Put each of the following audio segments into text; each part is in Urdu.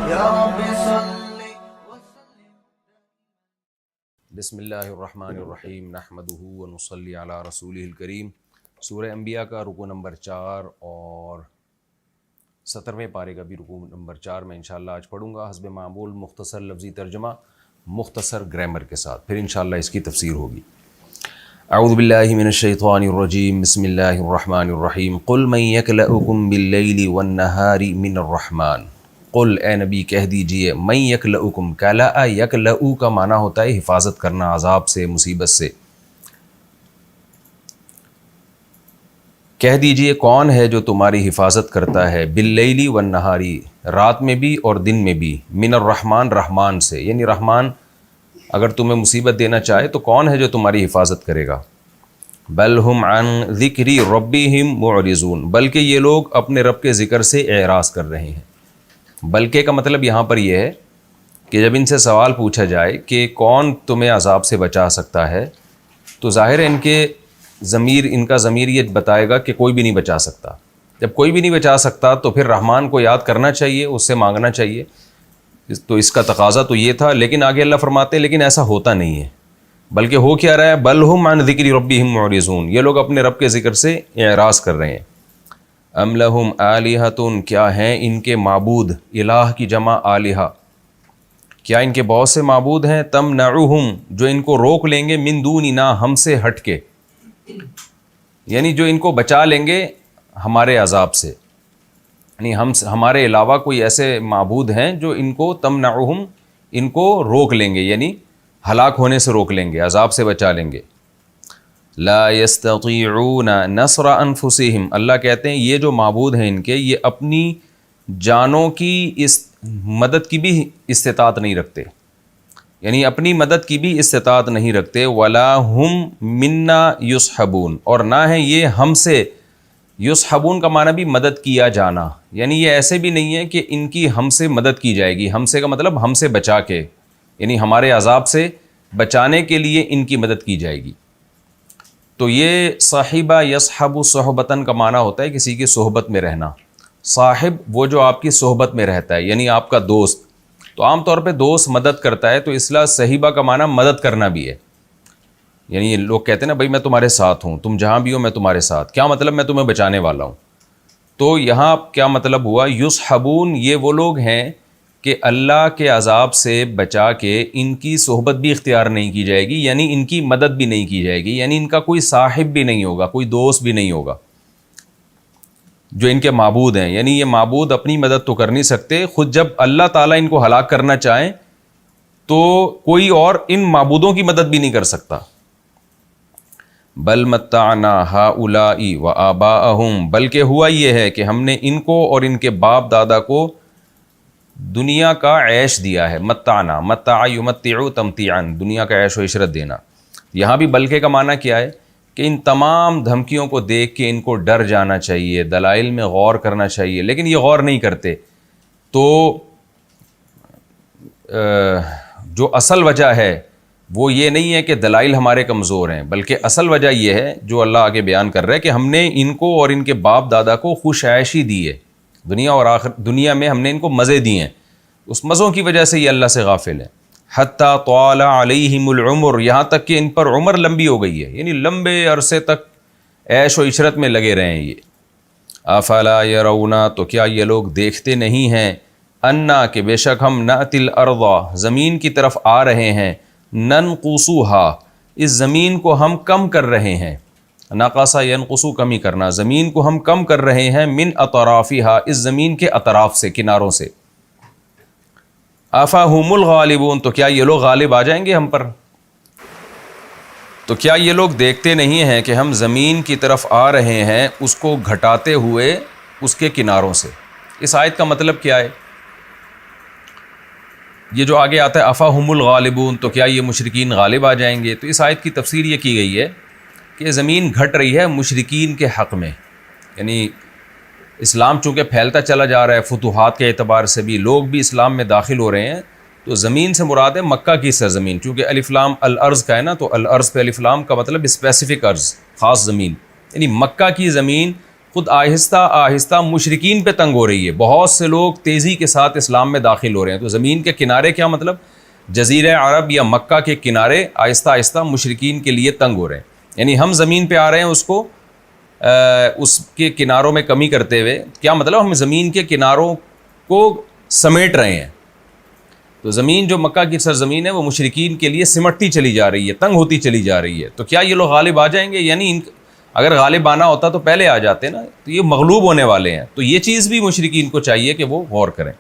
یا رب صل بسم اللہ الرحمن الرحیم نحمدہ ونصلی علی رسولہ الکریم۔ سورہ انبیاء کا رکوع نمبر 4 اور 17ویں پارے کا بھی رکوع نمبر 4 میں انشاءاللہ آج پڑھوں گا حسب معمول، مختصر لفظی ترجمہ، مختصر گرامر کے ساتھ، پھر انشاءاللہ اس کی تفسیر ہوگی۔ اعوذ باللہ من الشیطان الرجیم، بسم اللہ الرحمن الرحیم۔ قل من یکلؤکم باللیل والنہار من الرحمن۔ قل اے نبی کہہ دیجئے، من یکلؤکم، کلأ یکلؤ کا معنی ہوتا ہے حفاظت کرنا عذاب سے، مصیبت سے۔ کہہ دیجئے کون ہے جو تمہاری حفاظت کرتا ہے، باللیل والنہاری، رات میں بھی اور دن میں بھی، من الرحمن، رحمان سے، یعنی رحمان اگر تمہیں مصیبت دینا چاہے تو کون ہے جو تمہاری حفاظت کرے گا۔ بل ہم عن ذکر ربہم معرضون، بلکہ یہ لوگ اپنے رب کے ذکر سے اعراض کر رہے ہیں۔ بلکہ کا مطلب یہاں پر یہ ہے کہ جب ان سے سوال پوچھا جائے کہ کون تمہیں عذاب سے بچا سکتا ہے، تو ظاہر ہے ان کا ضمیر یہ بتائے گا کہ کوئی بھی نہیں بچا سکتا۔ جب کوئی بھی نہیں بچا سکتا تو پھر رحمان کو یاد کرنا چاہیے، اس سے مانگنا چاہیے، تو اس کا تقاضا تو یہ تھا۔ لیکن آگے اللہ فرماتے ہیں لیکن ایسا ہوتا نہیں ہے، بلکہ ہو کیا رہا ہے، بل ہم عن ذکر ربہم معرضون، یہ لوگ اپنے رب کے ذکر سے اعراض کر رہے ہیں۔ ام لہم آلہۃ، کیا ہیں ان کے معبود، الہ کی جمع آلہہ، کیا ان کے بہت سے معبود ہیں، تمنعہم، جو ان کو روک لیں گے، من دوننا، ہم سے ہٹ کے، یعنی جو ان کو بچا لیں گے ہمارے عذاب سے، یعنی ہمارے علاوہ کوئی ایسے معبود ہیں جو ان کو تمنعہم، ان کو روک لیں گے، یعنی ہلاک ہونے سے روک لیں گے، عذاب سے بچا لیں گے۔ لا یستطیعون نصر انفسہم، اللہ کہتے ہیں یہ جو معبود ہیں ان کے، یہ اپنی جانوں کی اس مدد کی بھی استطاعت نہیں رکھتے، یعنی اپنی مدد کی بھی استطاعت نہیں رکھتے۔ ولا ہم منا یصحبون، اور نہ ہے یہ ہم سے، یصحبون کا معنی بھی مدد کیا جانا، یعنی یہ ایسے بھی نہیں ہے کہ ان کی ہم سے مدد کی جائے گی، ہم سے کا مطلب ہم سے بچا کے، یعنی ہمارے عذاب سے بچانے کے لیے ان کی مدد کی جائے گی۔ تو یہ صاحبہ یصحب صحبتاً کا معنی ہوتا ہے کسی کی صحبت میں رہنا۔ صاحب وہ جو آپ کی صحبت میں رہتا ہے، یعنی آپ کا دوست، تو عام طور پہ دوست مدد کرتا ہے، تو اصطلاح صحیبہ کا معنی مدد کرنا بھی ہے، یعنی لوگ کہتے ہیں نا بھائی میں تمہارے ساتھ ہوں، تم جہاں بھی ہو میں تمہارے ساتھ، کیا مطلب میں تمہیں بچانے والا ہوں۔ تو یہاں کیا مطلب ہوا، یصحبون، یہ وہ لوگ ہیں کہ اللہ کے عذاب سے بچا کے ان کی صحبت بھی اختیار نہیں کی جائے گی، یعنی ان کی مدد بھی نہیں کی جائے گی، یعنی ان کا کوئی صاحب بھی نہیں ہوگا، کوئی دوست بھی نہیں ہوگا جو ان کے معبود ہیں، یعنی یہ معبود اپنی مدد تو کر نہیں سکتے، خود جب اللہ تعالیٰ ان کو ہلاک کرنا چاہیں تو کوئی اور ان معبودوں کی مدد بھی نہیں کر سکتا۔ بل متعنا ہؤلاء وآباءہم، بلکہ ہوا یہ ہے کہ ہم نے ان کو اور ان کے باپ دادا کو دنیا کا عیش دیا ہے۔ متعنا، متع یمتع تمتیعا، دنیا کا عیش و عشرت دینا۔ یہاں بھی بلکہ کا معنی کیا ہے کہ ان تمام دھمکیوں کو دیکھ کے ان کو ڈر جانا چاہیے، دلائل میں غور کرنا چاہیے، لیکن یہ غور نہیں کرتے۔ تو جو اصل وجہ ہے وہ یہ نہیں ہے کہ دلائل ہمارے کمزور ہیں، بلکہ اصل وجہ یہ ہے جو اللہ آگے بیان کر رہا ہے کہ ہم نے ان کو اور ان کے باپ دادا کو خوش عیشی دی ہے، دنیا اور دنیا میں ہم نے ان کو مزے دیے ہیں، اس مزوں کی وجہ سے یہ اللہ سے غافل ہیں۔ حتی طال علیہم العمر، یہاں تک کہ ان پر عمر لمبی ہو گئی ہے، یعنی لمبے عرصے تک عیش و عشرت میں لگے رہے ہیں یہ۔ افلا یرون، تو کیا یہ لوگ دیکھتے نہیں ہیں، انا، کہ بے شک ہم نأتی الارض، زمین کی طرف آ رہے ہیں، ننقصها، اس زمین کو ہم کم کر رہے ہیں، نقص ینقص کمی کرنا، زمین کو ہم کم کر رہے ہیں، من اطرافها، اس زمین کے اطراف سے، کناروں سے۔ افاہم الغالبون، تو کیا یہ لوگ غالب آ جائیں گے ہم پر؟ تو کیا یہ لوگ دیکھتے نہیں ہیں کہ ہم زمین کی طرف آ رہے ہیں اس کو گھٹاتے ہوئے اس کے کناروں سے۔ اس آیت کا مطلب کیا ہے؟ یہ جو آگے آتا ہے افاہم الغالبون، تو کیا یہ مشرکین غالب آ جائیں گے؟ تو اس آیت کی تفسیر یہ کی گئی ہے کہ زمین گھٹ رہی ہے مشرکین کے حق میں، یعنی اسلام چونکہ پھیلتا چلا جا رہا ہے، فتوحات کے اعتبار سے بھی لوگ بھی اسلام میں داخل ہو رہے ہیں، تو زمین سے مراد ہے مکہ کی سرزمین، چونکہ الف لام الارض کا ہے نا، تو الارض پہ الف لام کا مطلب اسپیسیفک ارض، خاص زمین، یعنی مکہ کی زمین خود آہستہ آہستہ مشرکین پہ تنگ ہو رہی ہے. بہت سے لوگ تیزی کے ساتھ اسلام میں داخل ہو رہے ہیں. تو زمین کے کنارے کیا مطلب جزیرہ عرب یا مکہ کے کنارے آہستہ آہستہ مشرکین کے لیے تنگ ہو رہے ہیں. یعنی ہم زمین پہ آ رہے ہیں اس کے کناروں میں کمی کرتے ہوئے. کیا مطلب ہم زمین کے کناروں کو سمیٹ رہے ہیں. تو زمین جو مکہ کی سرزمین ہے وہ مشرکین کے لیے سمٹتی چلی جا رہی ہے, تنگ ہوتی چلی جا رہی ہے. تو کیا یہ لوگ غالب آ جائیں گے؟ یعنی اگر غالب آنا ہوتا تو پہلے آ جاتے نا. تو یہ مغلوب ہونے والے ہیں. تو یہ چیز بھی مشرکین کو چاہیے کہ وہ غور کریں.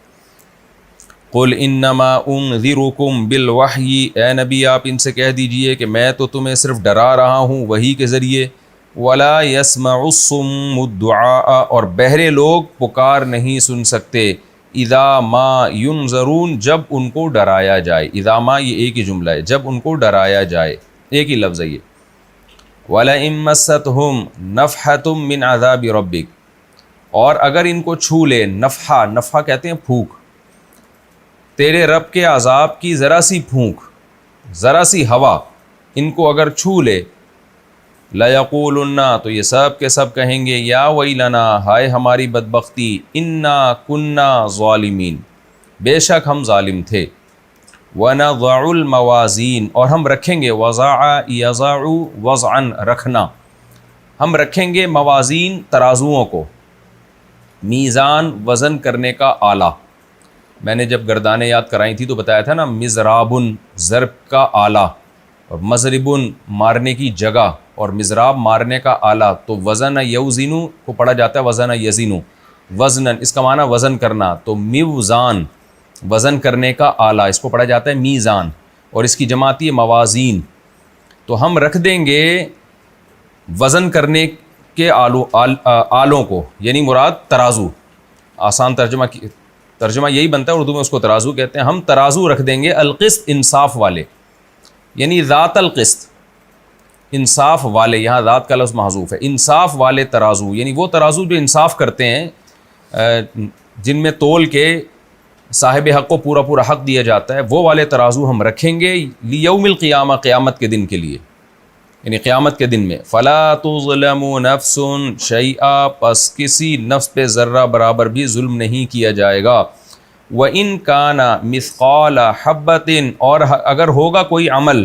قل انما انذرکم بالوحی، اے نبی آپ ان سے کہہ دیجئے کہ میں تو تمہیں صرف ڈرا رہا ہوں وحی کے ذریعے. ولا يسمع الصم الدعاء، اور بہرے لوگ پکار نہیں سن سکتے. اذا ما ينذرون، جب ان کو ڈرایا جائے. اذا ما یہ ایک ہی جملہ ہے، جب ان کو ڈرایا جائے، ایک ہی لفظ ہے یہ. وَلَئِن مَّسَّتْهُمْ نَفْحَةٌ مِّنْ عَذَابِ رَبِّكَ، اور اگر ان کو چھو لے، نفحہ کہتے ہیں پھونک، تیرے رب کے عذاب کی ذرا سی پھونک، ذرا سی ہوا ان کو اگر چھو لے، لَيَقُولُنَّ، تو یہ سب کے سب کہیں گے، یا ویلنا، ہائے ہماری بدبختی، اِنَّا كُنَّا ظَالِمِينَ، بے شک ہم ظالم تھے. وَنَضَعُ الْمَوَازِينَ، اور ہم رکھیں گے، وَضَعَ يَضَعُ وَضْعًا، رکھنا، ہم رکھیں گے موازین ترازوؤں کو، میزان وزن کرنے کا آلہ. میں نے جب گردانیں یاد کرائی تھی تو بتایا تھا نا، مزرابن ضرب کا آلہ، اور مضربن مارنے کی جگہ، اور مزراب مارنے کا آلہ. تو وزن یوزنو کو پڑھا جاتا ہے وزن یزینو، وزنن اس کا معنی وزن کرنا. تو میوزان وزن کرنے کا آلہ، اس کو پڑھا جاتا ہے میزان، اور اس کی جمع آتی ہے موازین. تو ہم رکھ دیں گے وزن کرنے کے آلوں کو، یعنی مراد ترازو. آسان ترجمہ یہی بنتا ہے، اردو میں اس کو ترازو کہتے ہیں. ہم ترازو رکھ دیں گے، القسط انصاف والے، یعنی ذات القسط، انصاف والے. یہاں ذات کا لفظ محذوف ہے. انصاف والے ترازو، یعنی وہ ترازو جو انصاف کرتے ہیں، جن میں تول کے صاحب حق کو پورا پورا حق دیا جاتا ہے، وہ والے ترازو ہم رکھیں گے لیوم القیامہ، قیامت کے دن کے لیے، یعنی قیامت کے دن میں. فلا تظلم نفس شیئا، پس کسی نفس پہ ذرہ برابر بھی ظلم نہیں کیا جائے گا. وَإِن كَانَ مِثْقَالَ حَبَّةٍ، اور اگر ہوگا کوئی عمل،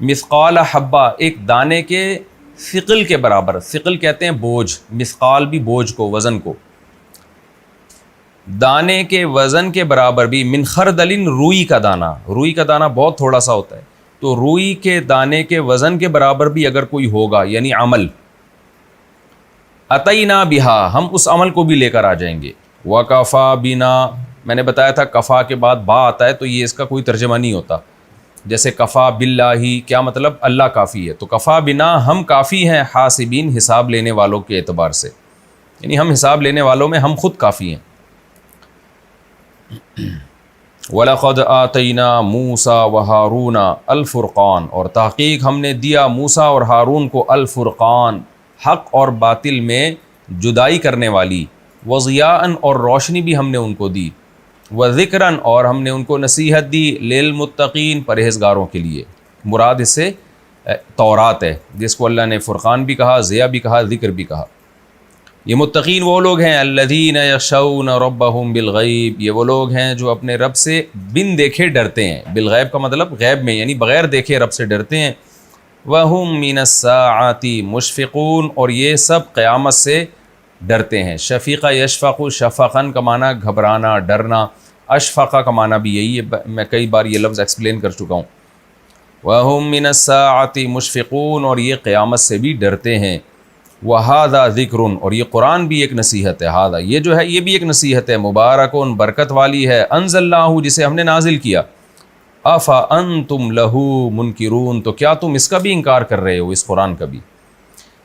مثقال حبہ، ایک دانے کے ثقل کے برابر. ثقل کہتے ہیں بوجھ، مثقال بھی بوجھ کو، وزن کو. دانے کے وزن کے برابر بھی، من خردل، روئی کا دانہ. روئی کا دانہ بہت تھوڑا سا ہوتا ہے، تو روئی کے دانے کے وزن کے برابر بھی اگر کوئی ہوگا، یعنی عمل، اتینا بہا، ہم اس عمل کو بھی لے کر آ جائیں گے. وکفا بنا، میں نے بتایا تھا کفا کے بعد با آتا ہے تو یہ اس کا کوئی ترجمہ نہیں ہوتا. جیسے کفا باللہ، کیا مطلب؟ اللہ کافی ہے. تو کفا بنا، ہم کافی ہیں، حاسبین، حساب لینے والوں کے اعتبار سے، یعنی ہم حساب لینے والوں میں ہم خود کافی ہیں. وَلَقَدْ آتَيْنَا مُوسَى وَهَارُونَ الْفُرْقَانَ، اور تحقیق ہم نے دیا موسیٰ اور ہارون کو الفرقان، حق اور باطل میں جدائی کرنے والی، وضیاءً، اور روشنی بھی ہم نے ان کو دی، وذکراً، اور ہم نے ان کو نصیحت دی، للمتقین، پرہیزگاروں کے لیے. مراد اس سے تورات ہے، جس کو اللہ نے فرقان بھی کہا، ضیاء بھی کہا، ذکر بھی کہا. یہ متقین وہ لوگ ہیں، الذین یخشون ربہم بالغیب، یہ وہ لوگ ہیں جو اپنے رب سے بن دیکھے ڈرتے ہیں. بالغیب کا مطلب غیب میں، یعنی بغیر دیکھے رب سے ڈرتے ہیں. وہم من الساعۃ مشفقون، اور یہ سب قیامت سے ڈرتے ہیں. شفیقہ یشفق، شفقاً کا معنی گھبرانا، ڈرنا. اشفقہ کا معنی بھی یہی ہے، میں کئی بار یہ لفظ ایکسپلین کر چکا ہوں. وہم من الساعۃ مشفقون، اور یہ قیامت سے بھی ڈرتے ہیں. وَهَذَا ذِكْرٌ، اور یہ قرآن بھی ایک نصیحت ہے. ہذا، یہ جو ہے یہ بھی ایک نصیحت ہے. مبارکن، برکت والی ہے. انزلناہ، جسے ہم نے نازل کیا. افانتم لہ منکرون، تو کیا تم اس کا بھی انکار کر رہے ہو، اس قرآن کا بھی.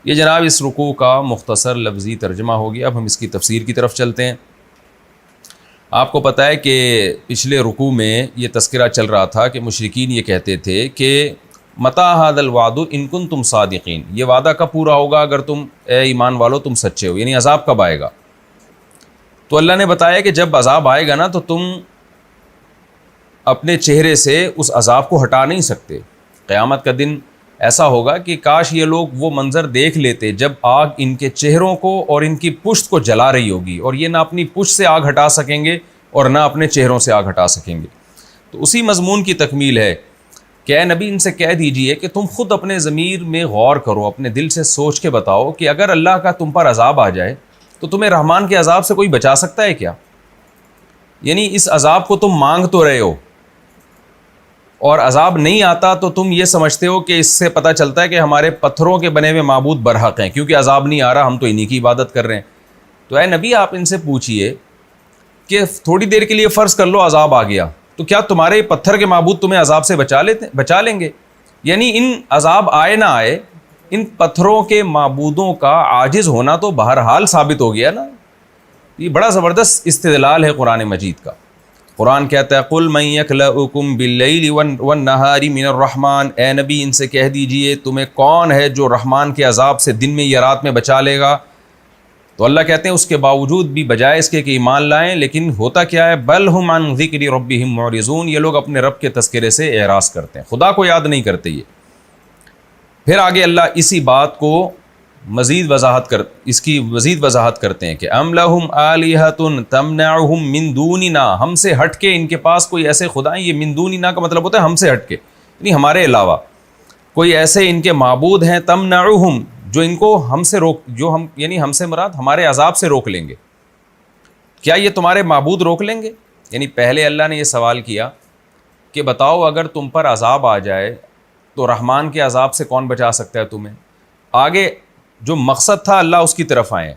یہ جناب اس رکوع کا مختصر لفظی ترجمہ ہو گیا. اب ہم اس کی تفسیر کی طرف چلتے ہیں. آپ کو پتہ ہے کہ پچھلے رکوع میں یہ تذکرہ چل رہا تھا کہ مشرکین یہ کہتے تھے کہ متی ھذا الوعد ان کنتم صادقین، یہ وعدہ کب پورا ہوگا اگر تم اے ایمان والو تم سچے ہو، یعنی عذاب کب آئے گا. تو اللہ نے بتایا کہ جب عذاب آئے گا نا تو تم اپنے چہرے سے اس عذاب کو ہٹا نہیں سکتے. قیامت کا دن ایسا ہوگا کہ کاش یہ لوگ وہ منظر دیکھ لیتے جب آگ ان کے چہروں کو اور ان کی پشت کو جلا رہی ہوگی، اور یہ نہ اپنی پشت سے آگ ہٹا سکیں گے اور نہ اپنے چہروں سے آگ ہٹا سکیں گے۔ تو اسی مضمون کی تکمیل ہے کہ اے نبی ان سے کہہ دیجئے کہ تم خود اپنے ضمیر میں غور کرو، اپنے دل سے سوچ کے بتاؤ کہ اگر اللہ کا تم پر عذاب آ جائے تو تمہیں رحمان کے عذاب سے کوئی بچا سکتا ہے کیا؟ یعنی اس عذاب کو تم مانگ تو رہے ہو اور عذاب نہیں آتا تو تم یہ سمجھتے ہو کہ اس سے پتہ چلتا ہے کہ ہمارے پتھروں کے بنے ہوئے معبود برحق ہیں، کیونکہ عذاب نہیں آ رہا ہم تو انہی کی عبادت کر رہے ہیں۔ تو اے نبی آپ ان سے پوچھئے کہ تھوڑی دیر کے لیے فرض کر لو عذاب آ گیا، تو کیا تمہارے پتھر کے معبود تمہیں عذاب سے بچا لیں گے؟ یعنی ان عذاب آئے نہ آئے، ان پتھروں کے معبودوں کا عاجز ہونا تو بہرحال ثابت ہو گیا نا۔ یہ بڑا زبردست استدلال ہے قرآن مجید کا۔ قرآن کہتا ہے قُلْ مَن يَكْلَؤُكُمْ بِاللَّيْلِ وَالنَّهَارِ مِنَ الرَّحْمَٰنِ، اے نبی ان سے کہہ دیجئے تمہیں کون ہے جو رحمان کے عذاب سے دن میں یا رات میں بچا لے گا؟ تو اللہ کہتے ہیں اس کے باوجود بھی بجائے اس کے کہ ایمان لائیں، لیکن ہوتا کیا ہے بل ہم عن ذکر ربہم معرضون، یہ لوگ اپنے رب کے تذکرے سے اعراض کرتے ہیں، خدا کو یاد نہیں کرتے۔ یہ پھر آگے اللہ اسی بات کو مزید وضاحت کرتے ہیں کہ ام لہم آلہۃ تمنعہم من دوننا، ہم سے ہٹ کے ان کے پاس کوئی ایسے خدا ہیں۔ یہ من دوننا کا مطلب ہوتا ہے ہم سے ہٹ کے، یعنی ہمارے علاوہ کوئی ایسے ان کے معبود ہیں تمنعہم، جو ان کو ہم سے روک، جو ہم یعنی ہم سے مراد ہمارے عذاب سے روک لیں گے۔ کیا یہ تمہارے معبود روک لیں گے؟ یعنی پہلے اللہ نے یہ سوال کیا کہ بتاؤ اگر تم پر عذاب آ جائے تو رحمان کے عذاب سے کون بچا سکتا ہے تمہیں؟ آگے جو مقصد تھا اللہ اس کی طرف آئے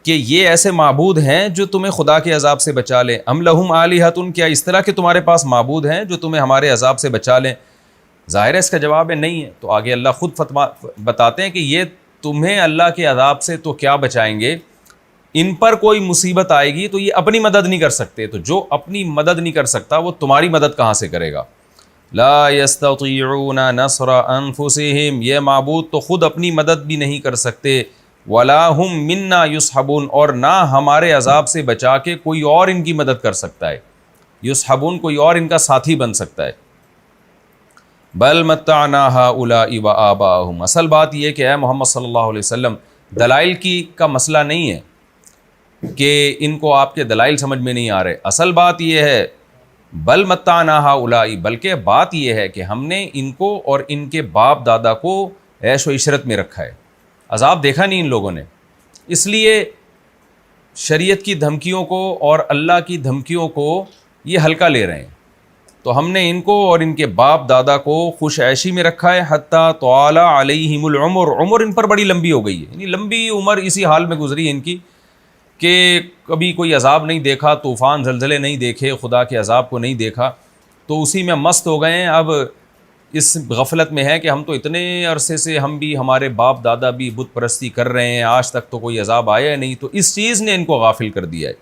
کہ یہ ایسے معبود ہیں جو تمہیں خدا کے عذاب سے بچا لیں۔ ام لہم آلہۃ، کیا اس طرح کے تمہارے پاس معبود ہیں جو تمہیں ہمارے عذاب سے بچا لیں؟ ظاہر ہے اس کا جواب ہے نہیں ہے۔ تو آگے اللہ خود بتاتے ہیں کہ یہ تمہیں اللہ کے عذاب سے تو کیا بچائیں گے، ان پر کوئی مصیبت آئے گی تو یہ اپنی مدد نہیں کر سکتے، تو جو اپنی مدد نہیں کر سکتا وہ تمہاری مدد کہاں سے کرے گا؟ لا یستطیعون نصر انفسہم، یہ معبود تو خود اپنی مدد بھی نہیں کر سکتے، ولا ہم منا یصحبون، اور نہ ہمارے عذاب سے بچا کے کوئی اور ان کی مدد کر سکتا ہے، یصحبون کوئی اور ان کا ساتھی بن سکتا ہے۔ بل متعنا ہؤلاء وآباءہم، اصل بات یہ کہ اے محمد صلی اللہ علیہ وسلم دلائل کا مسئلہ نہیں ہے کہ ان کو آپ کے دلائل سمجھ میں نہیں آ رہے، اصل بات یہ ہے بل متعنا ہؤلاء، بلکہ بات یہ ہے کہ ہم نے ان کو اور ان کے باپ دادا کو عیش و عشرت میں رکھا ہے، عذاب دیکھا نہیں ان لوگوں نے، اس لیے شریعت کی دھمکیوں کو اور اللہ کی دھمکیوں کو یہ ہلکا لے رہے ہیں۔ تو ہم نے ان کو اور ان کے باپ دادا کو خوش عیشی میں رکھا ہے، حتیٰ طال علیہم العمر، عمر ان پر بڑی لمبی ہو گئی ہے، یعنی لمبی عمر اسی حال میں گزری ہے ان کی کہ کبھی کوئی عذاب نہیں دیکھا، طوفان زلزلے نہیں دیکھے، خدا کے عذاب کو نہیں دیکھا، تو اسی میں مست ہو گئے ہیں۔ اب اس غفلت میں ہے کہ ہم تو اتنے عرصے سے ہم بھی ہمارے باپ دادا بھی بت پرستی کر رہے ہیں، آج تک تو کوئی عذاب آیا نہیں، تو اس چیز نے ان کو غافل کر دیا ہے۔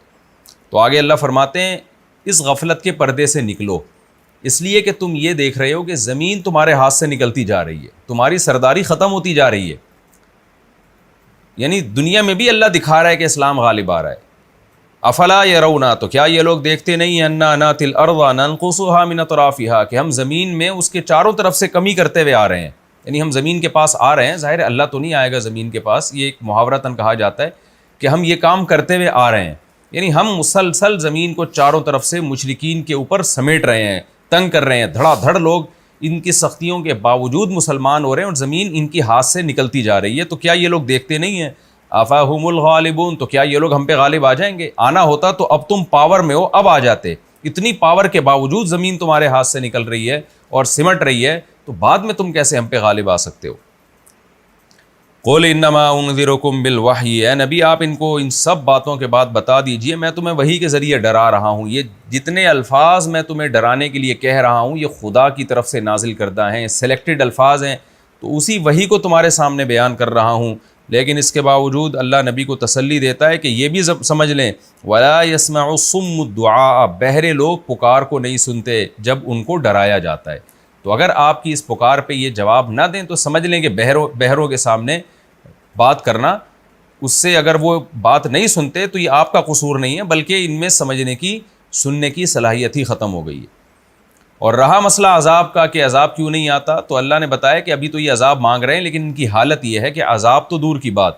تو آگے اللہ فرماتے ہیں اس غفلت کے پردے سے نکلو، اس لیے کہ تم یہ دیکھ رہے ہو کہ زمین تمہارے ہاتھ سے نکلتی جا رہی ہے، تمہاری سرداری ختم ہوتی جا رہی ہے، یعنی دنیا میں بھی اللہ دکھا رہا ہے کہ اسلام غالب آ رہا ہے۔ افلا یرون، تو کیا یہ لوگ دیکھتے نہیں ہیں انا ناتی الارض ننقصها من اطرافها، کہ ہم زمین میں اس کے چاروں طرف سے کمی کرتے ہوئے آ رہے ہیں، یعنی ہم زمین کے پاس آ رہے ہیں، ظاہر ہے اللہ تو نہیں آئے گا زمین کے پاس، یہ ایک محاورتاً کہا جاتا ہے کہ ہم یہ کام کرتے ہوئے آ رہے ہیں، یعنی ہم مسلسل زمین کو چاروں طرف سے مشرکین کے اوپر سمیٹ رہے ہیں، تنگ کر رہے ہیں، دھڑا دھڑ لوگ ان کی سختیوں کے باوجود مسلمان ہو رہے ہیں اور زمین ان کی ہاتھ سے نکلتی جا رہی ہے۔ تو کیا یہ لوگ دیکھتے نہیں ہیں؟ افاہم الغالبون، تو کیا یہ لوگ ہم پہ غالب آ جائیں گے؟ آنا ہوتا تو اب تم پاور میں ہو، اب آ جاتے، اتنی پاور کے باوجود زمین تمہارے ہاتھ سے نکل رہی ہے اور سمٹ رہی ہے، تو بعد میں تم کیسے ہم پہ غالب آ سکتے ہو؟ قل انما انذرکم بالوحی، اے نبی آپ ان کو ان سب باتوں کے بعد بتا دیجئے میں تمہیں وحی کے ذریعے ڈرا رہا ہوں، یہ جتنے الفاظ میں تمہیں ڈرانے کے لیے کہہ رہا ہوں یہ خدا کی طرف سے نازل کردہ ہیں، سلیکٹڈ الفاظ ہیں، تو اسی وحی کو تمہارے سامنے بیان کر رہا ہوں۔ لیکن اس کے باوجود اللہ نبی کو تسلی دیتا ہے کہ یہ بھی سمجھ لیں وَلَا يَسْمَعُ الصُّمُّ الدُّعَاءَ، بہرے لوگ پکار کو نہیں سنتے جب ان کو ڈرایا جاتا ہے۔ تو اگر آپ کی اس پکار پہ یہ جواب نہ دیں تو سمجھ لیں کہ بہروں کے سامنے بات کرنا، اس سے اگر وہ بات نہیں سنتے تو یہ آپ کا قصور نہیں ہے بلکہ ان میں سمجھنے کی سننے کی صلاحیت ہی ختم ہو گئی ہے۔ اور رہا مسئلہ عذاب کا کہ عذاب کیوں نہیں آتا، تو اللہ نے بتایا کہ ابھی تو یہ عذاب مانگ رہے ہیں، لیکن ان کی حالت یہ ہے کہ عذاب تو دور کی بات،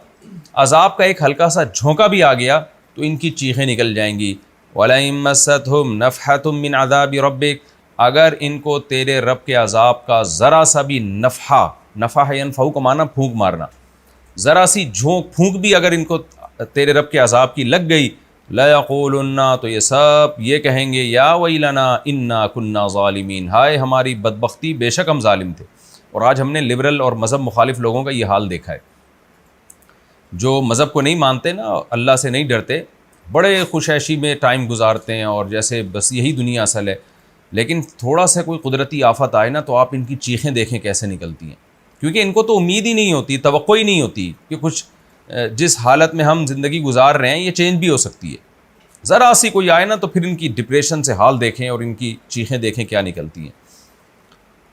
عذاب کا ایک ہلکا سا جھونکا بھی آ گیا تو ان کی چیخیں نکل جائیں گی۔ وَلَئِن مَّسَّتْهُمْ نَفْحَةٌ مِّنْ عَذَابِ رَبِّكَ، اگر ان کو تیرے رب کے عذاب کا ذرا سا بھی نفحہ ینفعو کا معنی پھونک مارنا، ذرا سی پھونک بھی اگر ان کو تیرے رب کے عذاب کی لگ گئی، لَيَقُولُنَّ، تو یہ سب یہ کہیں گے یا وَيْلَنَا إِنَّا كُنَّا ظَالِمِينَ، ہائے ہماری بدبختی، بے شک ہم ظالم تھے۔ اور آج ہم نے لبرل اور مذہب مخالف لوگوں کا یہ حال دیکھا ہے، جو مذہب کو نہیں مانتے نا، اللہ سے نہیں ڈرتے، بڑے خوش عیشی میں ٹائم گزارتے ہیں اور جیسے بس یہی دنیا اصل ہے، لیکن تھوڑا سا کوئی قدرتی آفت آئے نا تو آپ ان کی چیخیں دیکھیں کیسے نکلتی ہیں، کیونکہ ان کو تو امید ہی نہیں ہوتی، توقع ہی نہیں ہوتی کہ کچھ جس حالت میں ہم زندگی گزار رہے ہیں یہ چینج بھی ہو سکتی ہے۔ ذرا سی کوئی آئے نا تو پھر ان کی ڈپریشن سے حال دیکھیں اور ان کی چیخیں دیکھیں کیا نکلتی ہیں۔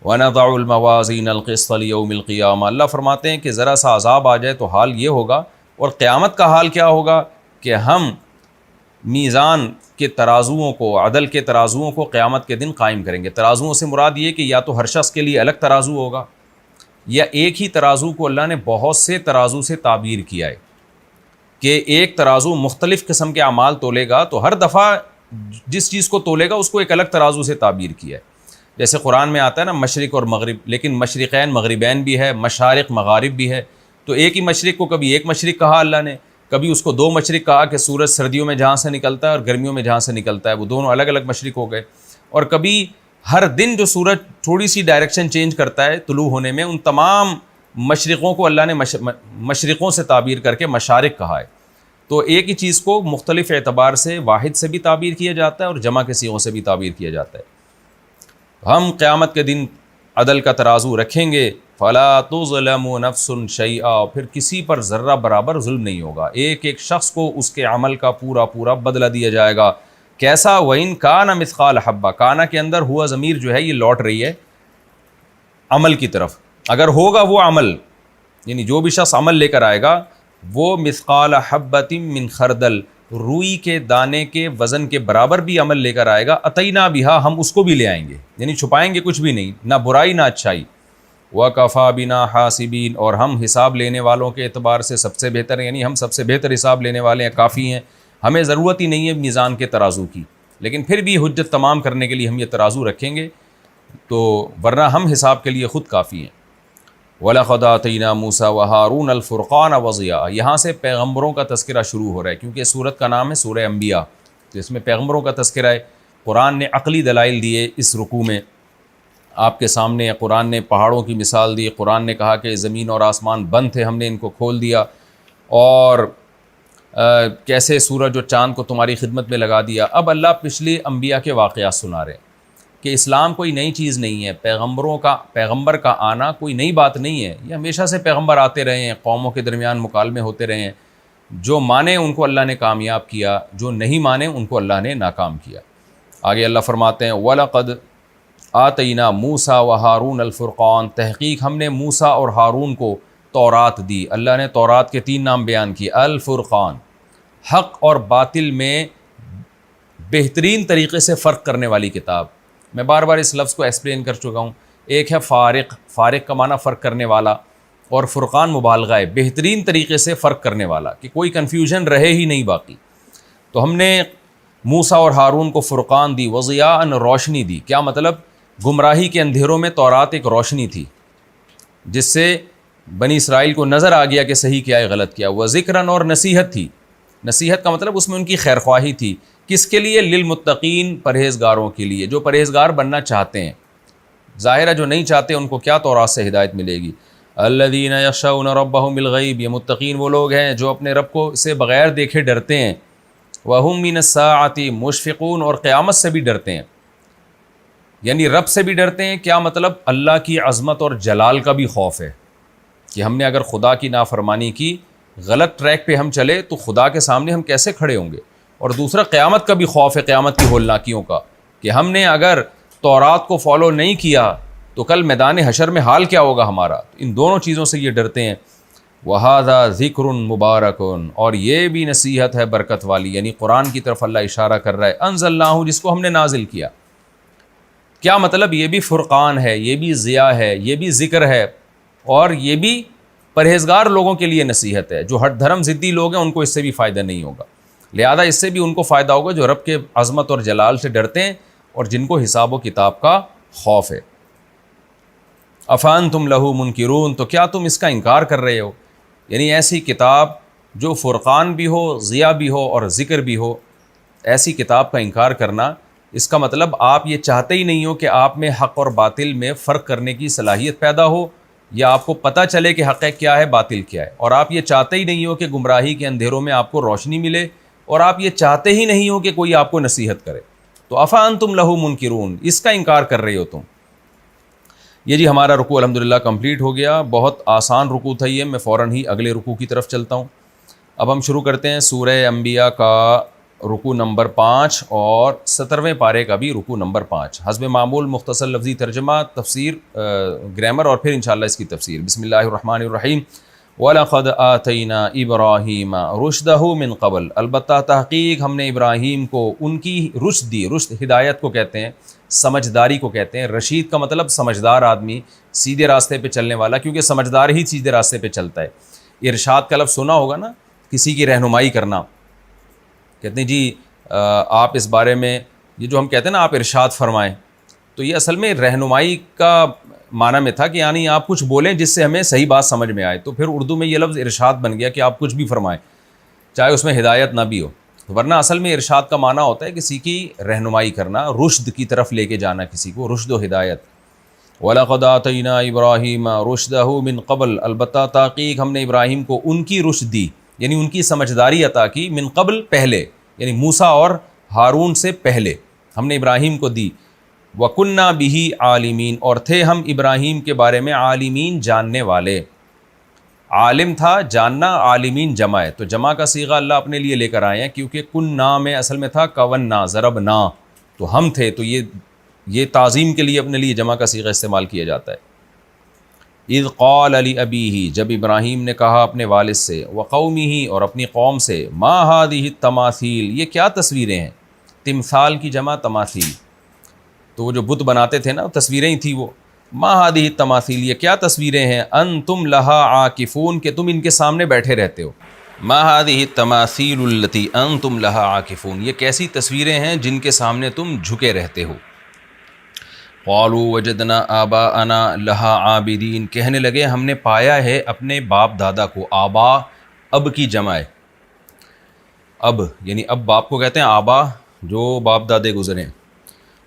وَنَضَعُ الْمَوَازِينَ الْقِسْطَ لِيَوْمِ الْقِيَامَةِ، اللہ فرماتے ہیں کہ ذرا سا عذاب آ جائے تو حال یہ ہوگا، اور قیامت کا حال کیا ہوگا کہ ہم میزان کے ترازوؤں کو، عدل کے ترازوؤں کو قیامت کے دن قائم کریں گے۔ ترازوؤں سے مراد یہ کہ یا تو ہر شخص کے لیے الگ ترازو ہوگا، یا ایک ہی ترازو کو اللہ نے بہت سے ترازو سے تعبیر کیا ہے کہ ایک ترازو مختلف قسم کے اعمال تولے گا، تو ہر دفعہ جس چیز کو تولے گا اس کو ایک الگ ترازو سے تعبیر کیا ہے۔ جیسے قرآن میں آتا ہے نا مشرق اور مغرب، لیکن مشرقین مغربین بھی ہے، مشارق مغارب بھی ہے، تو ایک ہی مشرق کو کبھی ایک مشرق کہا اللہ نے، کبھی اس کو دو مشرق کہا کہ سورج سردیوں میں جہاں سے نکلتا ہے اور گرمیوں میں جہاں سے نکلتا ہے، وہ دونوں الگ الگ مشرق ہو گئے۔ اور کبھی ہر دن جو سورج تھوڑی سی ڈائریکشن چینج کرتا ہے طلوع ہونے میں، ان تمام مشرقوں کو اللہ نے مشرقوں سے تعبیر کر کے مشارق کہا ہے۔ تو ایک ہی چیز کو مختلف اعتبار سے واحد سے بھی تعبیر کیا جاتا ہے اور جمع کے صیغوں سے بھی تعبیر کیا جاتا ہے۔ ہم قیامت کے دن عدل کا ترازو رکھیں گے، فَلَا تُظْلَمُ نَفْسٌ شَيْئًا، پھر کسی پر ذرہ برابر ظلم نہیں ہوگا، ایک ایک شخص کو اس کے عمل کا پورا پورا بدلہ دیا جائے گا۔ کیسا؟ وَإِن كَانَ مِثْقَالَ حَبَّةٍ، کانا کے اندر ہوا ضمیر جو ہے یہ لوٹ رہی ہے عمل کی طرف، اگر ہوگا وہ عمل، یعنی جو بھی شخص عمل لے کر آئے گا وہ مثقال حبۃ من خردل، روئی کے دانے کے وزن کے برابر بھی عمل لے کر آئے گا، اتینا بہا، ہم اس کو بھی لے آئیں گے، یعنی چھپائیں گے کچھ بھی نہیں، نہ برائی نہ اچھائی۔ وَكَفَى بِنَا حَاسِبِينَ، اور ہم حساب لینے والوں کے اعتبار سے سب سے بہتر ہیں، یعنی ہم سب سے بہتر حساب لینے والے ہیں، کافی ہیں، ہمیں ضرورت ہی نہیں ہے میزان کے ترازو کی، لیکن پھر بھی حجت تمام کرنے کے لیے ہم یہ ترازو رکھیں گے، تو ورنہ ہم حساب کے لیے خود کافی ہیں۔ وَلَقَدْ آتَيْنَا مُوسَىٰ وَهَارُونَ الْفُرْقَانَ وَضِيَاءً، یہاں سے پیغمبروں کا تذکرہ شروع ہو رہا ہے، کیونکہ سورت کا نام ہے سورہ انبیاء، تو اس میں پیغمبروں کا تذکرہ ہے۔ قرآن نے عقلی دلائل دیے اس رکوع میں آپ کے سامنے، قرآن نے پہاڑوں کی مثال دی، قرآن نے کہا کہ زمین اور آسمان بند تھے، ہم نے ان کو کھول دیا، اور کیسے سورج اور چاند کو تمہاری خدمت میں لگا دیا۔ اب اللہ پچھلے انبیاء کے واقعات سنا رہے ہیں کہ اسلام کوئی نئی چیز نہیں ہے، پیغمبر کا آنا کوئی نئی بات نہیں ہے، یہ ہمیشہ سے پیغمبر آتے رہے ہیں، قوموں کے درمیان مکالمے ہوتے رہے ہیں، جو مانے ان کو اللہ نے کامیاب کیا، جو نہیں مانے ان کو اللہ نے ناکام کیا۔ آگے اللہ فرماتے ہیں وَلَقَدْ آتَيْنَا مُوسَىٰ وَهَارُونَ الْفُرْقَانَ، تحقیق ہم نے موسیٰ اور ہارون کو تورات دی۔ اللہ نے تورات کے 3 نام بیان کیے، الفرقان، حق اور باطل میں بہترین طریقے سے فرق کرنے والی کتاب۔ میں بار بار اس لفظ کو ایکسپلین کر چکا ہوں، ایک ہے فارق کا معنی فرق کرنے والا، اور فرقان مبالغہ ہے، بہترین طریقے سے فرق کرنے والا، کہ کوئی کنفیوژن رہے ہی نہیں باقی۔ تو ہم نے موسیٰ اور ہارون کو فرقان دی، وضیاء، روشنی دی۔ کیا مطلب؟ گمراہی کے اندھیروں میں تورات ایک روشنی تھی جس سے بنی اسرائیل کو نظر آ گیا کہ صحیح کیا ہے غلط کیا، وذکراً، اور نصیحت تھی۔ نصیحت کا مطلب اس میں ان کی خیر خواہی تھی، کس کے لیے؟ للمتقین، پرہیزگاروں کے لیے، جو پرہیزگار بننا چاہتے ہیں۔ ظاہر ہے جو نہیں چاہتے ان کو کیا تورات سے ہدایت ملے گی؟ الذین یخشون ربهم بالغیب، یہ متقین وہ لوگ ہیں جو اپنے رب کو سے بغیر دیکھے ڈرتے ہیں، وہم من الساعۃ مشفقون، اور قیامت سے بھی ڈرتے ہیں، یعنی رب سے بھی ڈرتے ہیں۔ کیا مطلب؟ اللہ کی عظمت اور جلال کا بھی خوف ہے کہ ہم نے اگر خدا کی نافرمانی کی، غلط ٹریک پہ ہم چلے تو خدا کے سامنے ہم کیسے کھڑے ہوں گے، اور دوسرا قیامت کا بھی خوف ہے، قیامت کی ہولناکیوں کا، کہ ہم نے اگر تورات کو فالو نہیں کیا تو کل میدان حشر میں حال کیا ہوگا ہمارا۔ ان دونوں چیزوں سے یہ ڈرتے ہیں۔ وَهَذَا ذِكْرٌ مُبَارَكٌ، اور یہ بھی نصیحت ہے برکت والی، یعنی قرآن کی طرف اللہ اشارہ کر رہا ہے، انزلناہ، جس کو ہم نے نازل کیا۔ کیا مطلب؟ یہ بھی فرقان ہے، یہ بھی ضیاء ہے، یہ بھی ذکر ہے، اور یہ بھی پرہیزگار لوگوں کے لیے نصیحت ہے۔ جو ہٹ دھرم ضدی لوگ ہیں ان کو اس سے بھی فائدہ نہیں ہوگا، لہذا اس سے بھی ان کو فائدہ ہوگا جو رب کے عظمت اور جلال سے ڈرتے ہیں اور جن کو حساب و کتاب کا خوف ہے۔ افانتم لہ منکرون، تو کیا تم اس کا انکار کر رہے ہو؟ یعنی ایسی کتاب جو فرقان بھی ہو، ضیاء بھی ہو اور ذکر بھی ہو، ایسی کتاب کا انکار کرنا، اس کا مطلب آپ یہ چاہتے ہی نہیں ہو کہ آپ میں حق اور باطل میں فرق کرنے کی صلاحیت پیدا ہو، یا آپ کو پتہ چلے کہ حق کیا ہے باطل کیا ہے، اور آپ یہ چاہتے ہی نہیں ہو کہ گمراہی کے اندھیروں میں آپ کو روشنی ملے، اور آپ یہ چاہتے ہی نہیں ہو کہ کوئی آپ کو نصیحت کرے۔ تو افانتم لہ منکرون، اس کا انکار کر رہے ہو تم۔ یہ جی ہمارا رکوع الحمدللہ کمپلیٹ ہو گیا، بہت آسان رکوع تھا یہ، میں فوراً ہی اگلے رکوع کی طرف چلتا ہوں۔ اب ہم شروع کرتے ہیں سورہ انبیاء کا رکوع نمبر 5 اور 17ویں پارے کا بھی رکوع نمبر 5۔ حسب معمول مختصر لفظی ترجمہ، تفسیر، گرامر، اور پھر انشاءاللہ اس کی تفسیر۔ بسم اللہ الرحمن الرحیم۔ وَلَقَدْ آتَيْنَا إِبْرَاهِيمَ رُشْدَهُ مِن قبل، البتہ تحقیق ہم نے ابراہیم کو ان کی رشد دی۔ رشد ہدایت کو کہتے ہیں، سمجھداری کو کہتے ہیں۔ رشید کا مطلب سمجھدار آدمی، سیدھے راستے پہ چلنے والا، کیونکہ سمجھدار ہی سیدھے راستے پہ چلتا ہے۔ ارشاد کا لفظ سنا ہوگا نا، کسی کی رہنمائی کرنا، کہتے ہیں جی آپ اس بارے میں، یہ جو ہم کہتے ہیں نا آپ ارشاد فرمائیں، تو یہ اصل میں رہنمائی کا معنی میں تھا کہ یعنی آپ کچھ بولیں جس سے ہمیں صحیح بات سمجھ میں آئے، تو پھر اردو میں یہ لفظ ارشاد بن گیا کہ آپ کچھ بھی فرمائیں چاہے اس میں ہدایت نہ بھی ہو، ورنہ اصل میں ارشاد کا معنی ہوتا ہے کسی کی رہنمائی کرنا، رشد کی طرف لے کے جانا کسی کو، رشد و ہدایت۔ وَلَقَدْ آتَيْنَا إِبْرَاهِيمَ رُشْدَهُ مِن قبل، البتہ تحقیق ہم نے ابراہیم کو ان کی رشد دی، یعنی ان کی سمجھداری عطا کی، من قبل پہلے، یعنی موسیٰ اور ہارون سے پہلے ہم نے ابراہیم کو دی۔ وَكُنَّا بِهِ عَالِمِينَ، اور تھے ہم ابراہیم کے بارے میں عالمین، جاننے والے۔ عالم تھا، جاننا، عالمین جمع ہے، تو جمع کا صیغہ اللہ اپنے لیے لے کر آئے ہیں، کیونکہ کننا میں اصل میں تھا کوننا، ضربنا، تو ہم تھے، تو یہ تعظیم کے لیے اپنے لیے جمع کا صیغہ استعمال کیا جاتا ہے۔ اذ قال لأبیہ، جب ابراہیم نے کہا اپنے والد سے، وقومہ، اور اپنی قوم سے، ما ہذہ التماثیل، یہ کیا تصویریں ہیں؟ تمثال کی جمع تماثیل، تو وہ جو بت بناتے تھے نا، تصویریں ہی تھی وہ۔ ما ہذہ التماثیل، یہ کیا تصویریں ہیں؟ انتم لہا عاکفون، کہ تم ان کے سامنے بیٹھے رہتے ہو۔ ما ہذہ التماثیل التی انتم لہا عاکفون، یہ کیسی تصویریں ہیں جن کے سامنے تم جھکے رہتے ہو۔ قالوا وجدنا آباءنا لہا عابدین، کہنے لگے ہم نے پایا ہے اپنے باپ دادا کو۔ آبا اب کی جمع ہے، اب یعنی اب باپ کو کہتے ہیں آبا، جو باپ دادے گزرے ہیں۔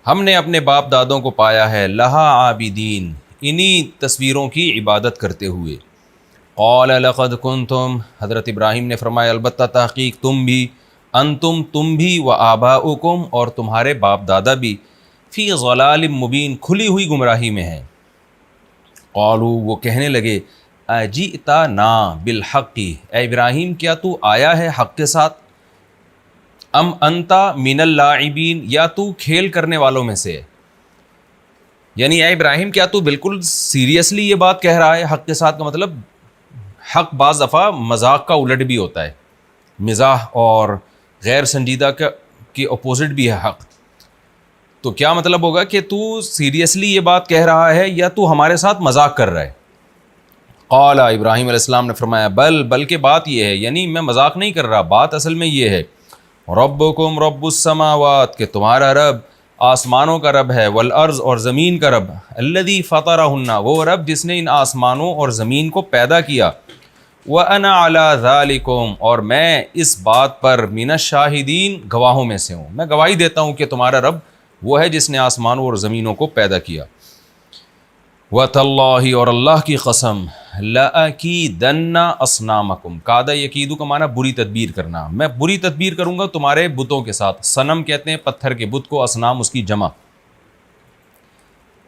ہم نے اپنے باپ دادوں کو پایا ہے لہا عابدین، انہی تصویروں کی عبادت کرتے ہوئے۔ قال لقد کنتم، حضرت ابراہیم نے فرمایا البتہ تحقیق تم بھی، انتم تم بھی، و آباؤکم اور تمہارے باپ دادا بھی، فی ضلال مبین کھلی ہوئی گمراہی میں ہیں۔ قالوا وہ کہنے لگے، اجئتنا بالحق، اے ابراہیم کیا تو آیا ہے حق کے ساتھ؟ ام انتا من اللاعبین، یا تو کھیل کرنے والوں میں سے ہے؟ یعنی اے ابراہیم کیا تو بالکل سیریسلی یہ بات کہہ رہا ہے؟ حق کے ساتھ کا مطلب حق بعض دفعہ مذاق کا الٹ بھی ہوتا ہے، مزاح اور غیر سنجیدہ کی اپوزٹ بھی ہے حق، تو کیا مطلب ہوگا کہ تو سیریسلی یہ بات کہہ رہا ہے یا تو ہمارے ساتھ مذاق کر رہا ہے؟ قال، ابراہیم علیہ السلام نے فرمایا، بلکہ بات یہ ہے، یعنی میں مذاق نہیں کر رہا، بات اصل میں یہ ہے، ربکم رب السماوات، کہ تمہارا رب آسمانوں کا رب ہے، والارض اور زمین کا رب، الذی فطرہن، وہ رب جس نے ان آسمانوں اور زمین کو پیدا کیا، وانا علی ذالکم، اور میں اس بات پر من الشاہدین، گواہوں میں سے ہوں، میں گواہی دیتا ہوں کہ تمہارا رب وہ ہے جس نے آسمانوں اور زمینوں کو پیدا کیا۔ وَتَاللَّهِ، اور اللہ کی قسم، لَأَكِيدَنَّ أَصْنَامَكُمْ، کادہ یکیدو کا معنی بری تدبیر کرنا، میں بری تدبیر کروں گا تمہارے بتوں کے ساتھ۔ صنم کہتے ہیں پتھر کے بت کو، اسنام اس کی جمع۔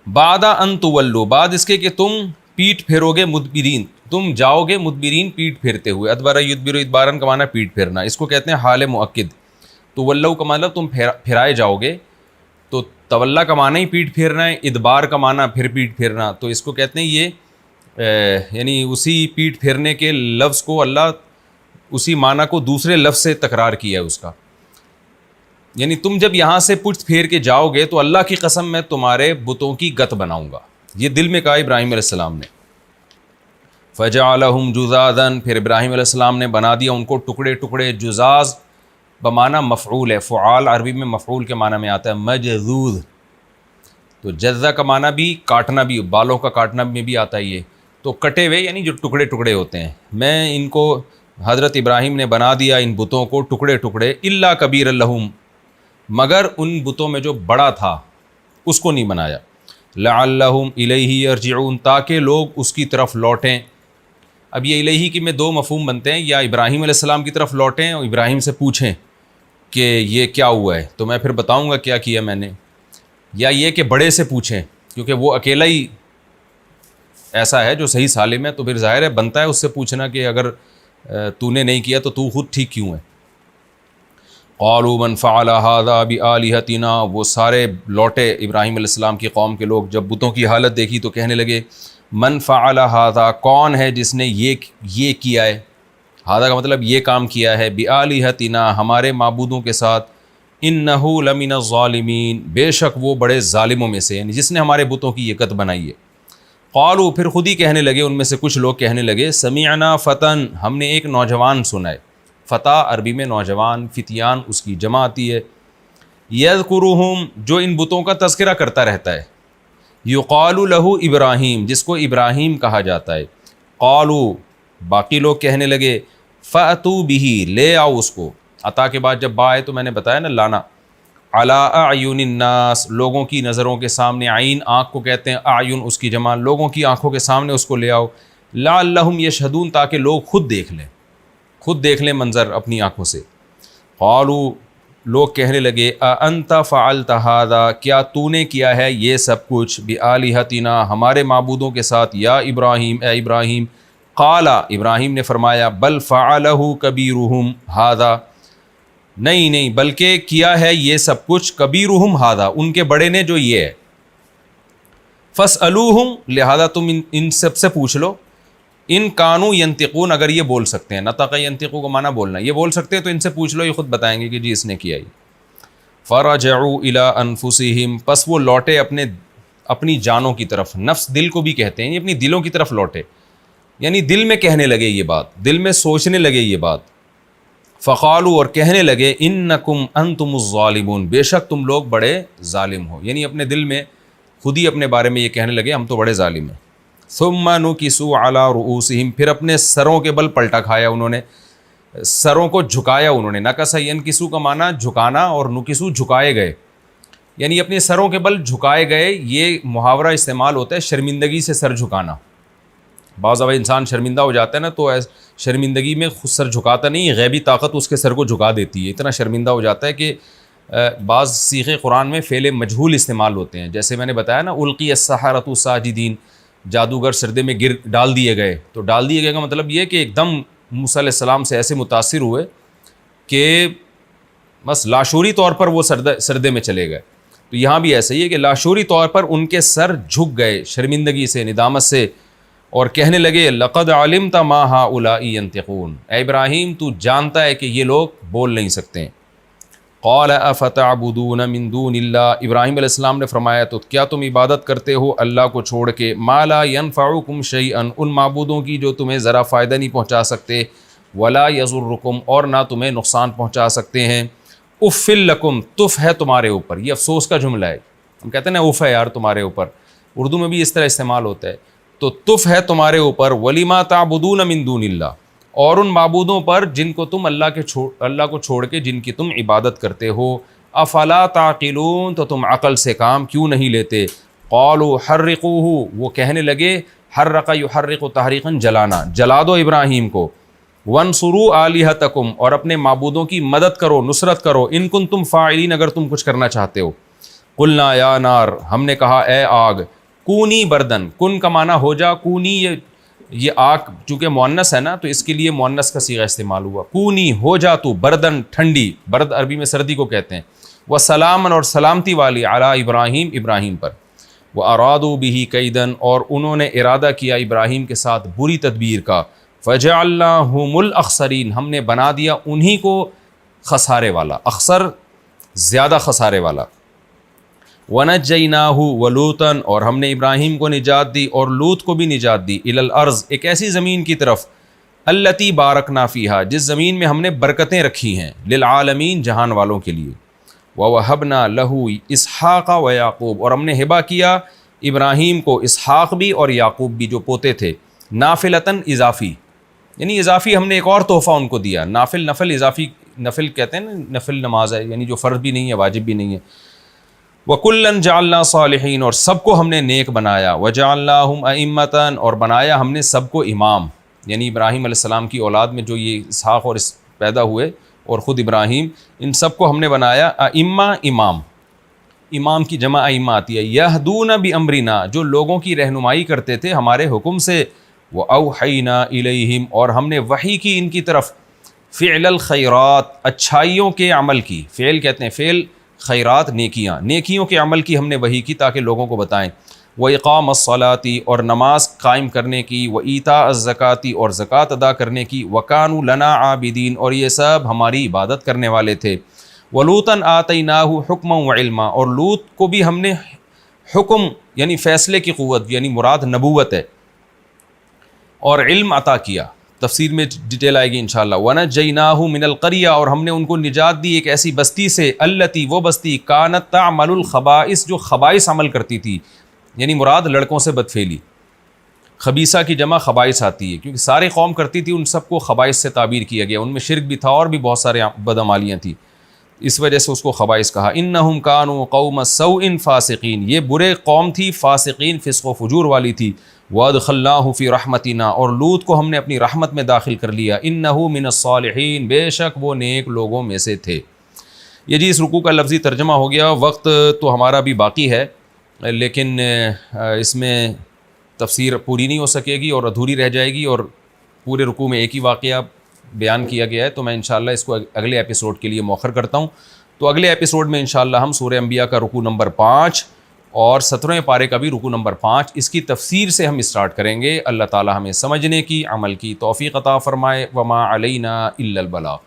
بعد ان تولوا، بعد اس کے کہ تم پیٹ پھیرو گے، مدبرین، تم جاؤ گے مدبرین پیٹ پھیرتے ہوئے، ادبر یدبر ادبارن کا معنی پیٹ پھیرنا، اس کو کہتے ہیں حال مؤکد۔ تولوا کا مطلب تم پھرائے جاؤ گے، تو تولا کا معنی ہی پیٹ پھیرنا ہے، ادبار کا معنی پھر پیٹ پھیرنا، تو اس کو کہتے ہیں یہ یعنی اسی پیٹ پھیرنے کے لفظ کو اللہ اسی معنی کو دوسرے لفظ سے تکرار کیا ہے اس کا۔ یعنی تم جب یہاں سے پشت پھیر کے جاؤ گے تو اللہ کی قسم میں تمہارے بتوں کی گت بناؤں گا. یہ دل میں کہا ابراہیم علیہ السلام نے. فجعلہم جذاذا، پھر ابراہیم علیہ السلام نے بنا دیا ان کو ٹکڑے ٹکڑے. جزاز بمعنی مفعول ہے، فعال عربی میں مفعول کے معنی میں آتا ہے مجذوذ. تو جزا کا معنی بھی کاٹنا بھی، بالوں کا کاٹنا میں بھی آتا ہے یہ. تو کٹے ہوئے یعنی جو ٹکڑے ٹکڑے ہوتے ہیں. میں ان کو حضرت ابراہیم نے بنا دیا ان بتوں کو ٹکڑے ٹکڑے. الا کبیر لہم، مگر ان بتوں میں جو بڑا تھا اس کو نہیں بنایا. لعلہم الیہ یرجعون، تاکہ لوگ اس کی طرف لوٹیں. اب یہ الہی کی میں دو مفہوم بنتے ہیں، یا ابراہیم علیہ السلام کی طرف لوٹیں اور ابراہیم سے پوچھیں کہ یہ کیا ہوا ہے تو میں پھر بتاؤں گا کیا کیا میں نے، یا یہ کہ بڑے سے پوچھیں کیونکہ وہ اکیلا ہی ایسا ہے جو صحیح سالم ہے، تو پھر ظاہر ہے بنتا ہے اس سے پوچھنا کہ اگر تو نے نہیں کیا تو تو خود ٹھیک کیوں ہے. قالوا من فعل هذا بآلهتنا، وہ سارے لوٹے ابراہیم علیہ السلام کی قوم کے لوگ جب بتوں کی حالت دیکھی تو کہنے لگے من فعل هذا، کون ہے جس نے یہ کیا ہے. هذا کا مطلب یہ کام کیا ہے. بآلهتنا، ہمارے معبودوں کے ساتھ. انہ لمن الظالمین، بے شک وہ بڑے ظالموں میں سے، یعنی جس نے ہمارے بتوں کی یہ قت بنائی ہے. قالوا، پھر خود ہی کہنے لگے ان میں سے کچھ لوگ کہنے لگے سمعنا فتن، ہم نے ایک نوجوان سنا ہے. فتح عربی میں نوجوان، فتیان اس کی جمع آتی ہے. یذکرہم، جو ان بتوں کا تذکرہ کرتا رہتا ہے. یقال لہ ابراہیم، جس کو ابراہیم کہا جاتا ہے. قالوا، باقی لوگ کہنے لگے فأتوا بہ، لے آؤ اس کو. عطا کے بعد جب با آئے تو میں نے بتایا نا لانا. علی اعین الناس، لوگوں کی نظروں کے سامنے. عین آنکھ کو کہتے ہیں، اعین اس کی جمع. لوگوں کی آنکھوں کے سامنے اس کو لے آؤ. لعلہم یشہدون، تاکہ لوگ خود دیکھ لیں منظر اپنی آنکھوں سے. قالوا، لوگ کہنے لگے اانت فعلت ھذا، کیا تو نے کیا ہے یہ سب کچھ بآلہتنا، ہمارے معبودوں کے ساتھ. یا ابراہیم، اے ابراہیم. قال، ابراہیم نے فرمایا بل فعلہ کبیرہم ھذا، نہیں بلکہ کیا ہے یہ سب کچھ کبیرہم ھذا، ان کے بڑے نے جو یہ ہے. فاسألوہم، لہذا تم ان سب سے پوچھ لو. ان کانوا ینطقون، اگر یہ بول سکتے ہیں. نطق ینطقو کو معنی بولنا، یہ بول سکتے ہیں تو ان سے پوچھ لو، یہ خود بتائیں گے کہ جی اس نے کیا. فرجعوا الی انفسہم، پس وہ لوٹے اپنی جانوں کی طرف. نفس دل کو بھی کہتے ہیں، اپنی دلوں کی طرف لوٹے، یعنی دل میں کہنے لگے یہ بات، دل میں سوچنے لگے یہ بات. فقالوا، اور کہنے لگے انکم انتم الظالمون، بے شک تم لوگ بڑے ظالم ہو. یعنی اپنے دل میں خود ہی اپنے بارے میں یہ کہنے لگے ہم تو بڑے ظالم ہیں. ثم نکسوا علی رؤوسہم، پھر اپنے سروں کے بل پلٹا کھایا انہوں نے، سروں کو جھکایا انہوں نے. نکس ینکسو کا معنی جھکانا، اور نکسو جھکائے گئے، یعنی اپنے سروں کے بل جھکائے گئے. یہ محاورہ استعمال ہوتا ہے شرمندگی سے سر جھکانا. بعض دفعہ انسان شرمندہ ہو جاتا ہے نا تو شرمندگی میں خود سر جھکاتا نہیں، غیبی طاقت اس کے سر کو جھکا دیتی ہے. اتنا شرمندہ ہو جاتا ہے کہ بعض صیغے قرآن میں فعل مجہول استعمال ہوتے ہیں. جیسے میں نے بتایا نا القی السحرۃ ساجدین، جادوگر سردے میں ڈال دیے گئے. تو ڈال دیے گئے کا مطلب یہ کہ ایک دم موسیٰ علیہ السلام سے ایسے متاثر ہوئے کہ بس لاشعوری طور پر وہ سردے میں چلے گئے. تو یہاں بھی ایسا ہی ہے کہ لاشعوری طور پر ان کے سر جھک گئے شرمندگی سے، ندامت سے، اور کہنے لگے لقد علمت ما هؤلاء ينطقون، اے ابراہیم تو جانتا ہے کہ یہ لوگ بول نہیں سکتے ہیں. قال افتعبدون من دون اللہ، ابراہیم علیہ السلام نے فرمایا تو کیا تم عبادت کرتے ہو اللہ کو چھوڑ کے، ما لا ينفعکم شیئا، ان معبودوں کی جو تمہیں ذرا فائدہ نہیں پہنچا سکتے، ولا یضرکم، اور نہ تمہیں نقصان پہنچا سکتے ہیں. افل لکم، تف ہے تمہارے اوپر. یہ افسوس کا جملہ ہے، ہم کہتے ہیں نا اف ہے یار تمہارے اوپر، اردو میں بھی اس طرح استعمال ہوتا ہے. تو تف ہے تمہارے اوپر، ولیما تعبدون من دون اللہ، اور ان معبودوں پر جن کو تم اللہ کو چھوڑ کے جن کی تم عبادت کرتے ہو. افلا تعقلون، تو تم عقل سے کام کیوں نہیں لیتے. قالوا حرقوہ، وہ کہنے لگے حرق یحرق تحریقا، جلانا، جلا دو ابراہیم کو. وانصروا آلہتکم، اور اپنے معبودوں کی مدد کرو، نصرت کرو. ان کنتم فاعلین، اگر تم کچھ کرنا چاہتے ہو. قلنا یا نار، ہم نے کہا اے آگ، کونی بردن، کن کا معنی ہو جا، کونی یہ آگ چونکہ مؤنث ہے نا تو اس کے لیے مؤنث کا صیغہ استعمال ہوا. کونی ہو جا تو، بردن ٹھنڈی، برد عربی میں سردی کو کہتے ہیں. وسلامن، اور سلامتی والی، علی ابراہیم، ابراہیم پر. وارادوا بہ کیدن، اور انہوں نے ارادہ کیا ابراہیم کے ساتھ بری تدبیر کا. فجعلناہم الاخسرین، ہم نے بنا دیا انہی کو خسارے والا. اخسر زیادہ خسارے والا. وَنَجَّيْنَاهُ وَلُوطًا اور ہم نے ابراہیم کو نجات دی اور لوط کو بھی نجات دی. إِلَى الْأَرْضِ ایک ایسی زمین کی طرف الَّتِي بَارَكْنَا فِيهَا جس زمین میں ہم نے برکتیں رکھی ہیں للعالمین جہان والوں کے لیے. وَوَهَبْنَا لَهُ إِسْحَاقَ وَيَعْقُوبَ اور ہم نے ہبہ کیا ابراہیم کو اسحاق بھی اور یعقوب بھی جو پوتے تھے. نافلتاً اضافی یعنی اضافی ہم نے ایک اور تحفہ ان کو دیا. نافل نفل اضافی نفل کہتے ہیں نا, نفل نماز ہے یعنی جو فرض بھی نہیں ہے واجب بھی نہیں ہے. وَكُلًّا جَعَلْنَا صَالِحِينَ اور سب کو ہم نے نیک بنایا. وَجَعَلْنَاهُمْ أَئِمَّةً اور بنایا ہم نے سب کو امام, یعنی ابراہیم علیہ السلام کی اولاد میں جو یہ اسحاق اور پیدا ہوئے اور خود ابراہیم, ان سب کو ہم نے بنایا ائمہ امام. امام کی جمع ائمہ آتی ہے. یہدون بامرنا جو لوگوں کی رہنمائی کرتے تھے ہمارے حکم سے. واوحینا الیہم اور ہم نے وحی کی ان کی طرف فعل الخیرات اچھائیوں کے عمل کی. فعل کہتے ہیں فعل, خیرات نیکیاں, نیکیوں کے عمل کی ہم نے وحی کی تاکہ لوگوں کو بتائیں. وَإِقَامَ الصَّلَاةِ اور نماز قائم کرنے کی. وَإِيتَاءَ الزَّكَاةِ اور زکوٰۃ ادا کرنے کی. وَكَانُوا لَنَا عَابِدِينَ اور یہ سب ہماری عبادت کرنے والے تھے. وَلُوطًا آتَيْنَاهُ حُكْمًا وَعِلْمًا اور لوط کو بھی ہم نے حکم یعنی فیصلے کی قوت یعنی مراد نبوت ہے اور علم عطا کیا. تفسیر میں ڈیٹیل آئے گی انشاءاللہ. وَنَجَّيْنَاهُ مِنَ الْقَرْيَةِ اور ہم نے ان کو نجات دی ایک ایسی بستی سے. الَّتِي وہ بستی كَانَتْ تَعْمَلُ الْخَبَائِث جو خبائث عمل کرتی تھی, یعنی مراد لڑکوں سے بدفعلی. خبیثہ کی جمع خبائث آتی ہے کیونکہ سارے قوم کرتی تھی, ان سب کو خبائث سے تعبیر کیا گیا. ان میں شرک بھی تھا اور بھی بہت سارے بدعمالیاں تھیں, اس وجہ سے اس کو خبائث کہا. انہم کانوا قوم سوء فاسقین یہ برے قوم تھی, فاسقین فسق و فجور والی تھی. وادخلناہ فی رحمتنا اور لوط کو ہم نے اپنی رحمت میں داخل کر لیا. انہ من الصالحین بے شک وہ نیک لوگوں میں سے تھے. یہ جی اس رکوع کا لفظی ترجمہ ہو گیا. وقت تو ہمارا بھی باقی ہے لیکن اس میں تفسیر پوری نہیں ہو سکے گی اور ادھوری رہ جائے گی, اور پورے رکوع میں ایک ہی واقعہ بیان کیا گیا ہے, تو میں انشاءاللہ اس کو اگلے ایپیسوڈ کے لیے مؤخر کرتا ہوں. تو اگلے ایپیسوڈ میں انشاءاللہ ہم سورہ انبیاء کا رکوع نمبر 5 اور 17ویں پارے کا بھی رکوع نمبر 5 اس کی تفسیر سے ہم اسٹارٹ کریں گے. اللہ تعالی ہمیں سمجھنے کی, عمل کی توفیق عطا فرمائے. وما علینا الا البلاغ.